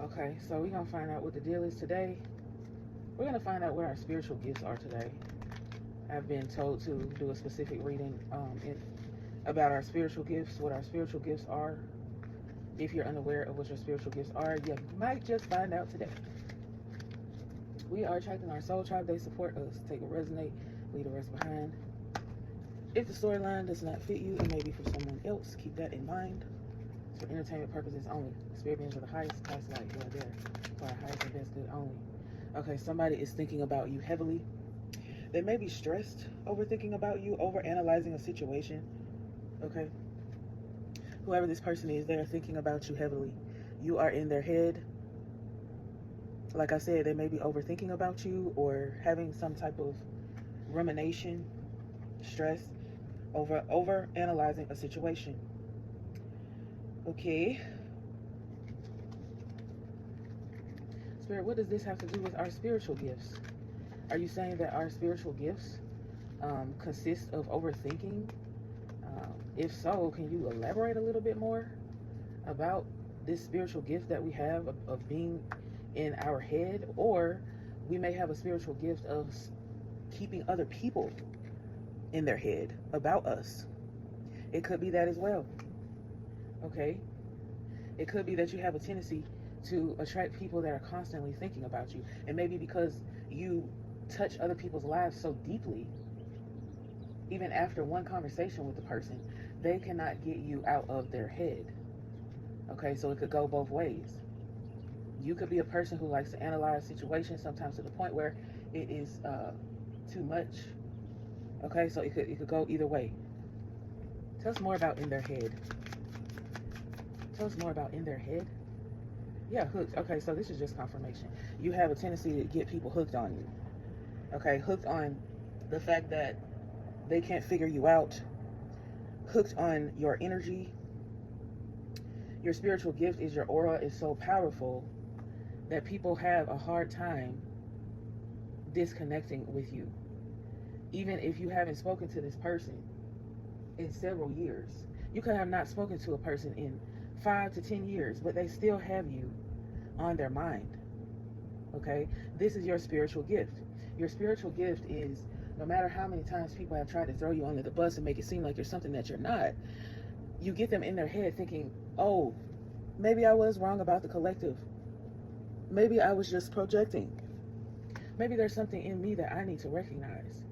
Okay, so we're gonna find out what the deal is today. We're gonna find out what our spiritual gifts are today. I've been told to do a specific reading about our spiritual gifts, what our spiritual gifts are. If you're unaware of what your spiritual gifts are, you might just find out today. We are attracting our soul tribe. They support us. Take what resonate, leave the rest behind. If the storyline does not fit you, it may be for someone else. Keep that in mind. It's for entertainment purposes only. Spirit beings of the highest past light who are there for our highest and best good only. Okay, somebody is thinking about you heavily. They may be stressed over thinking about you, over analyzing a situation. Okay, whoever this person is, they are thinking about you heavily. You are in their head. Like I said, they may be overthinking about you or having some type of rumination, stress over analyzing a situation. Okay, Spirit, what does this have to do with our spiritual gifts? Are you saying that our spiritual gifts consist of overthinking? If so, can you elaborate a little bit more about this spiritual gift that we have of being in our head? Or we may have a spiritual gift of keeping other people in their head about us. It could be that as well. Okay, it could be that you have a tendency to attract people that are constantly thinking about you, and maybe because you touch other people's lives so deeply, even after one conversation with the person, they cannot get you out of their head. Okay, so it could go both ways. You could be a person who likes to analyze situations, sometimes to the point where it is too much. Okay, so it could go either way. Tell us more about in their head. Tell us more about in their head. Yeah, hooked. Okay, so this is just confirmation. You have a tendency to get people hooked on you. Okay, hooked on the fact that they can't figure you out. Hooked on your energy. Your spiritual gift is your aura is so powerful that people have a hard time disconnecting with you. Even if you haven't spoken to this person in several years. You could have not spoken to a person in 5 to 10 years, but they still have you on their mind. Okay? This is your spiritual gift. Your spiritual gift is, no matter how many times people have tried to throw you under the bus and make it seem like you're something that you're not, you get them in their head thinking, oh, maybe I was wrong about the collective. Maybe I was just projecting. Maybe there's something in me that I need to recognize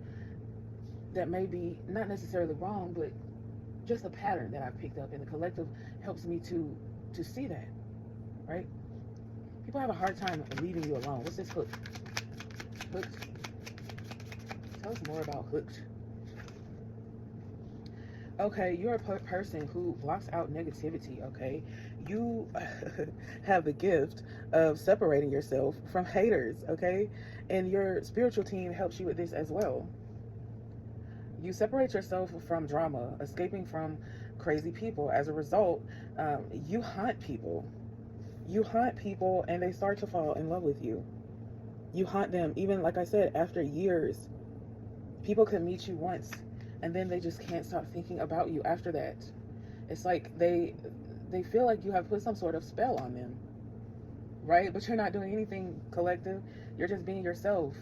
that may be not necessarily wrong, but just a pattern that I've picked up, and the collective helps me to see that, right? People have a hard time leaving you alone. What's this hook? Hooked. Tell us more about hooked. Okay, you're a person who blocks out negativity, okay? You have the gift of separating yourself from haters, okay? And your spiritual team helps you with this as well. You separate yourself from drama, escaping from crazy people. As a result, you haunt people. You haunt people and they start to fall in love with you. You haunt them, even like I said, after years. People can meet you once and then they just can't stop thinking about you after that. It's like they feel like you have put some sort of spell on them, right? But you're not doing anything, collective. You're just being yourself.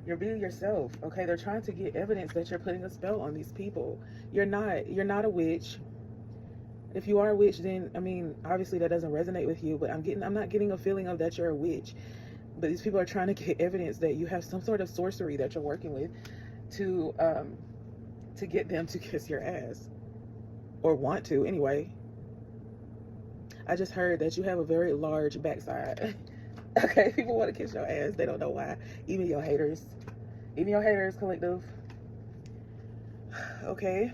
You're being yourself, okay? They're trying to get evidence that you're putting a spell on these people. You're not a witch. If you are a witch, then I mean, obviously that doesn't resonate with you, but I'm not getting a feeling of that you're a witch. But these people are trying to get evidence that you have some sort of sorcery that you're working with to get them to kiss your ass, or want to anyway. I just heard that you have a very large backside. Okay, people want to kiss your ass. They don't know why. Even your haters, collective. Okay,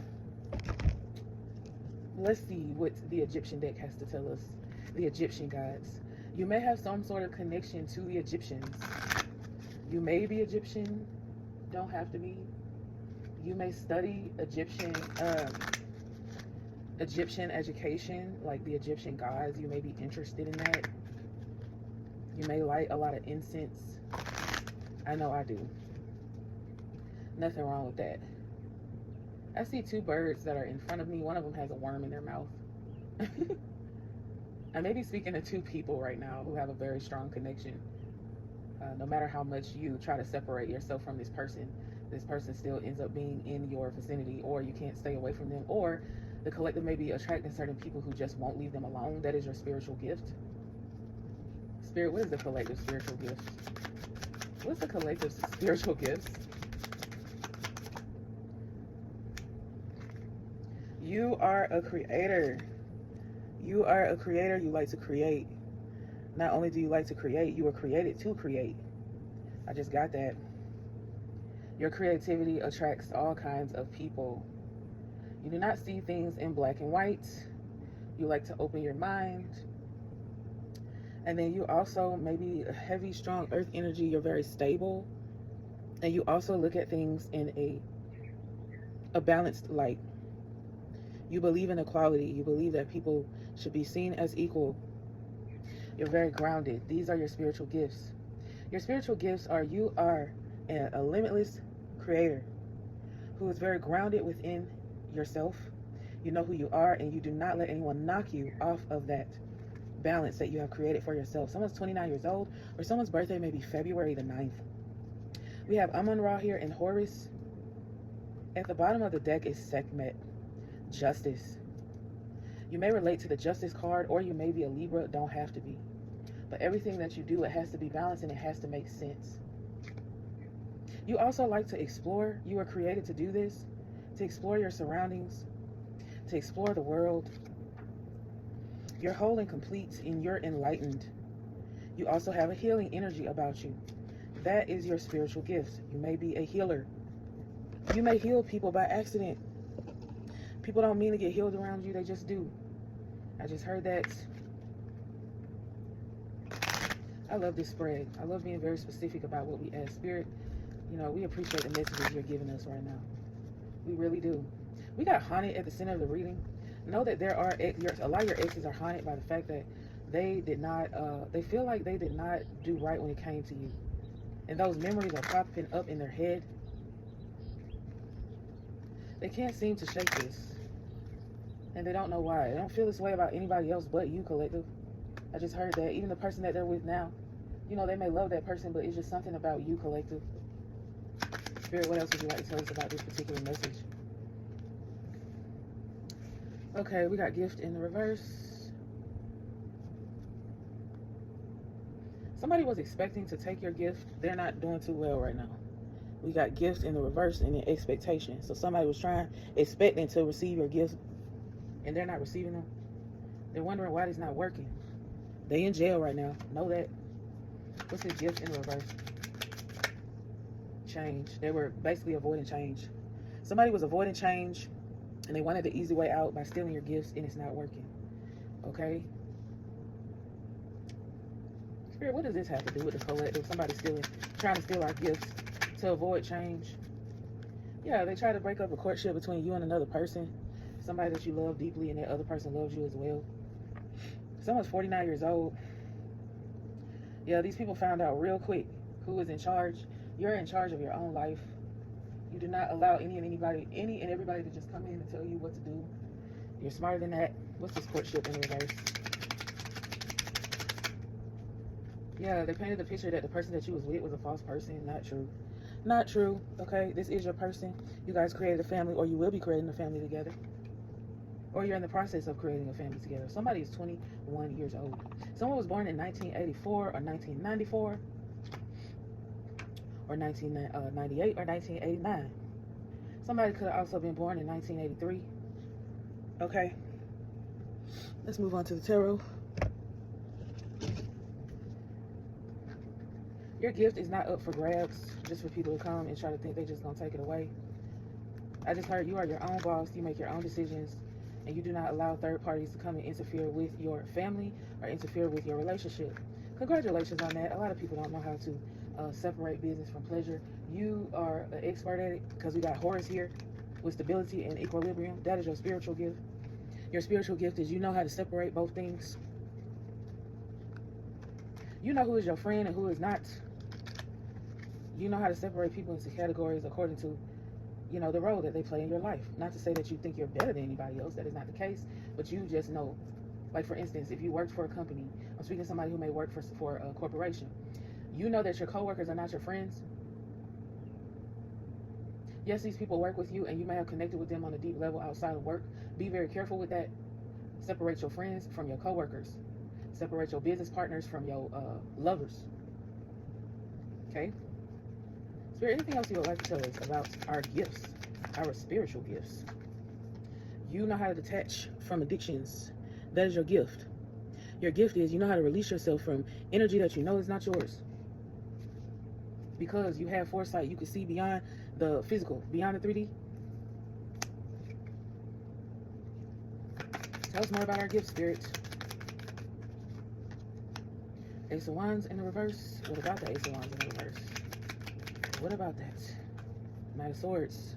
let's see what the Egyptian deck has to tell us. The Egyptian gods. You may have some sort of connection to the Egyptians. You may be Egyptian, don't have to be. You may study Egyptian education, like the Egyptian gods. You may be interested in that. You may light a lot of incense. I know I do. Nothing wrong with that. I see two birds that are in front of me. One of them has a worm in their mouth. I may be speaking to two people right now who have a very strong connection. No matter how much you try to separate yourself from this person still ends up being in your vicinity, or you can't stay away from them, or the collective may be attracting certain people who just won't leave them alone. That is your spiritual gift. Spirit, what is the collective spiritual gift? What's the collective spiritual gifts? You are a creator. You are a creator. You like to create. Not only do you like to create, you were created to create. I just got that. Your creativity attracts all kinds of people. You do not see things in black and white. You like to open your mind. And then you also maybe a heavy, strong earth energy. You're very stable. And you also look at things in a balanced light. You believe in equality. You believe that people should be seen as equal. You're very grounded. These are your spiritual gifts. Your spiritual gifts are you are a limitless creator who is very grounded within yourself. You know who you are, and you do not let anyone knock you off of that balance that you have created for yourself. Someone's 29 years old, or someone's birthday may be February the 9th. We have Amun-Ra here in Horus. At the bottom of the deck is Sekhmet, justice. You may relate to the justice card, or you may be a Libra, don't have to be. But everything that you do, it has to be balanced and it has to make sense. You also like to explore. You were created to do this, to explore your surroundings, to explore the world. You're whole and complete and you're enlightened. You also have a healing energy about you. That is your spiritual gift. You may be a healer. You may heal people by accident. People don't mean to get healed around you, they just do. I just heard that. I love this spread. I love being very specific about what we ask. Spirit, you know, we appreciate the messages you're giving us right now. We really do. We got haunted at the center of the reading. Know that there are a lot of your exes are haunted by the fact that they did not, they feel like they did not do right when it came to you. And those memories are popping up in their head. They can't seem to shake this. And they don't know why. They don't feel this way about anybody else but you, collective. I just heard that. Even the person that they're with now, you know, they may love that person, but it's just something about you, collective. Spirit, what else would you like to tell us about this particular message? Okay, we got gift in the reverse. Somebody was expecting to take your gift. They're not doing too well right now. We got gift in the reverse and an expectation. So somebody was expecting to receive your gift, and they're not receiving them. They're wondering why it's not working. They in jail right now. Know that. What's the gift in the reverse? Change. They were basically avoiding change. Somebody was avoiding change, and they wanted the easy way out by stealing your gifts, and it's not working. Okay? Spirit, what does this have to do with the collective? Somebody trying to steal our gifts to avoid change. Yeah, they try to break up a courtship between you and another person. Somebody that you love deeply, and that other person loves you as well. Someone's 49 years old. Yeah, these people found out real quick who is in charge. You're in charge of your own life. You do not allow any and everybody to just come in and tell you what to do. You're smarter than that. What's this courtship in reverse? Yeah, they painted the picture that the person that you was with was a false person. Not true. Not true. Okay, this is your person. You guys created a family, or you will be creating a family together. Or you're in the process of creating a family together. Somebody is 21 years old. Someone was born in 1984 or 1994 or 1998 or 1989. Somebody could have also been born in 1983. Okay. Let's move on to the tarot. Your gift is not up for grabs just for people to come and try to think they're just going to take it away. I just heard you are your own boss. You make your own decisions. And you do not allow third parties to come and interfere with your family or interfere with your relationship. Congratulations on that. A lot of people don't know how to separate business from pleasure. You are an expert at it because we got Horus here with stability and equilibrium. That is your spiritual gift. Your spiritual gift is you know how to separate both things. You know who is your friend and who is not. You know how to separate people into categories according to, you know, the role that they play in your life. Not to say that you think you're better than anybody else. That is not the case. But you just know Like, for instance, if you worked for a company, I'm speaking to somebody who may work for a corporation. You know that your coworkers are not your friends. Yes, these people work with you, and you may have connected with them on a deep level outside of work. Be very careful with that. Separate your friends from your coworkers. Separate your business partners from your lovers. Okay? Spirit, anything else you would like to tell us about our gifts, our spiritual gifts? You know how to detach from addictions. That is your gift. Your gift is you know how to release yourself from energy that you know is not yours. Because you have foresight, you can see beyond the physical, beyond the 3D. Tell us more about our gift, Spirit. Ace of Wands in the reverse. What about the Ace of Wands in the reverse? What about that? Knight of Swords.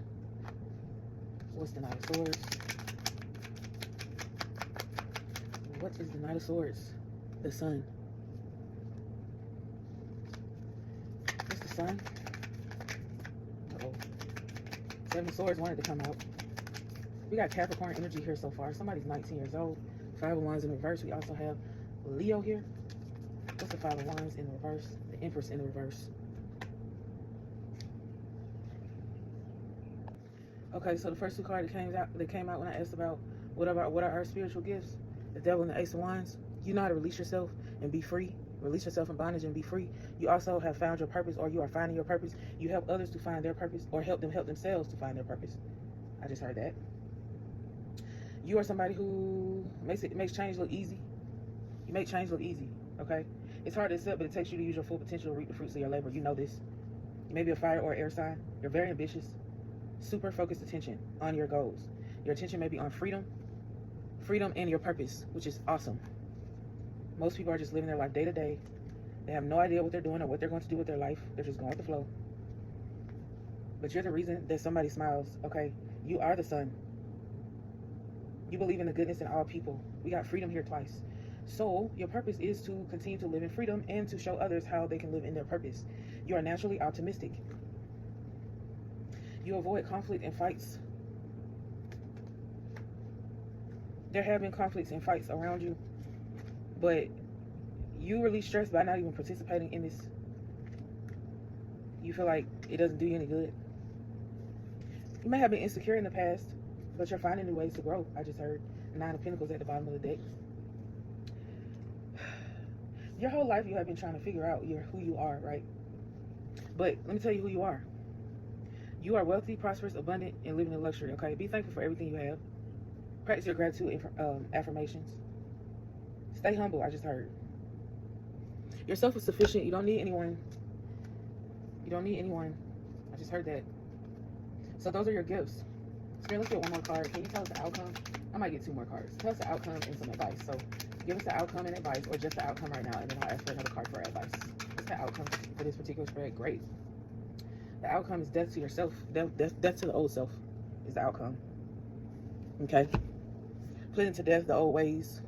What's the Knight of Swords? What is the Knight of Swords? The Sun. What's the Sun? Uh-oh. Seven of Swords wanted to come out. We got Capricorn energy here so far. Somebody's 19 years old. Five of Wands in reverse. We also have Leo here. What's the Five of Wands in reverse? The Empress in the reverse. Okay, so the first two cards that came out when I asked about what are our spiritual gifts? The Devil and the Ace of Wands. You know how to release yourself and be free. Release yourself from bondage and be free. You also have found your purpose, or you are finding your purpose. You help others to find their purpose, or help themselves to find their purpose. I just heard that. You are somebody who makes change look easy. You make change look easy, okay? It's hard to accept, but it takes you to use your full potential to reap the fruits of your labor. You know this. You may be a fire or air sign. You're very ambitious. Super focused attention on your goals. Your attention may be on freedom and your purpose, which is awesome. Most people are just living their life day to day. They have no idea what they're doing or what they're going to do with their life. They're just going with the flow. But you're the reason that somebody smiles, okay? You are the sun. You believe in the goodness in all people. We got freedom here twice. So your purpose is to continue to live in freedom and to show others how they can live in their purpose. You are naturally optimistic. You avoid conflict and fights. There have been conflicts and fights around you, but you release stress by not even participating in this. You feel like it doesn't do you any good. You may have been insecure in the past, but you're finding new ways to grow. I just heard Nine of Pentacles at the bottom of the deck. Your whole life you have been trying to figure out who you are, right? But let me tell you who you are. You are wealthy, prosperous, abundant, and living in luxury, okay? Be thankful for everything you have. Practice your gratitude affirmations. Stay humble, I just heard. You're self-sufficient. You don't need anyone. You don't need anyone. I just heard that. So those are your gifts. Spirit, let's get one more card. Can you tell us the outcome? I might get two more cards. Tell us the outcome and some advice. So give us the outcome and advice, or just the outcome right now, and then I'll ask for another card for advice. What's the outcome for this particular spread? Great. The outcome is death to yourself. Death to the old self is the outcome. Okay? Putting to death the old ways.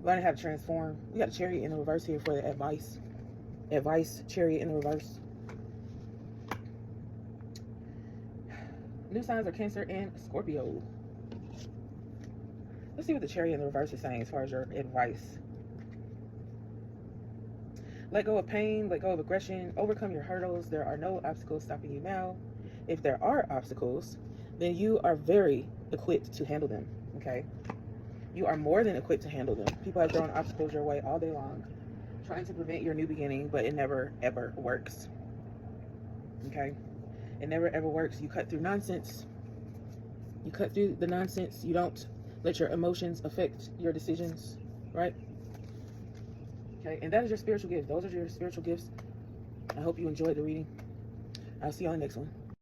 Learning how to transform. We got a Chariot in the reverse here for the advice. Advice, Chariot in the reverse. New signs are Cancer and Scorpio. Let's see what the Chariot in the reverse is saying as far as your advice. Let go of pain, let go of aggression, overcome your hurdles. There are no obstacles stopping you now. If there are obstacles, then you are very equipped to handle them, okay? You are more than equipped to handle them. People have thrown obstacles your way all day long, trying to prevent your new beginning, but it never, ever works, okay? It never, ever works. You cut through nonsense. You cut through the nonsense. You don't let your emotions affect your decisions, right? Okay, and that is your spiritual gift. Those are your spiritual gifts. I hope you enjoyed the reading. I'll see you on the next one.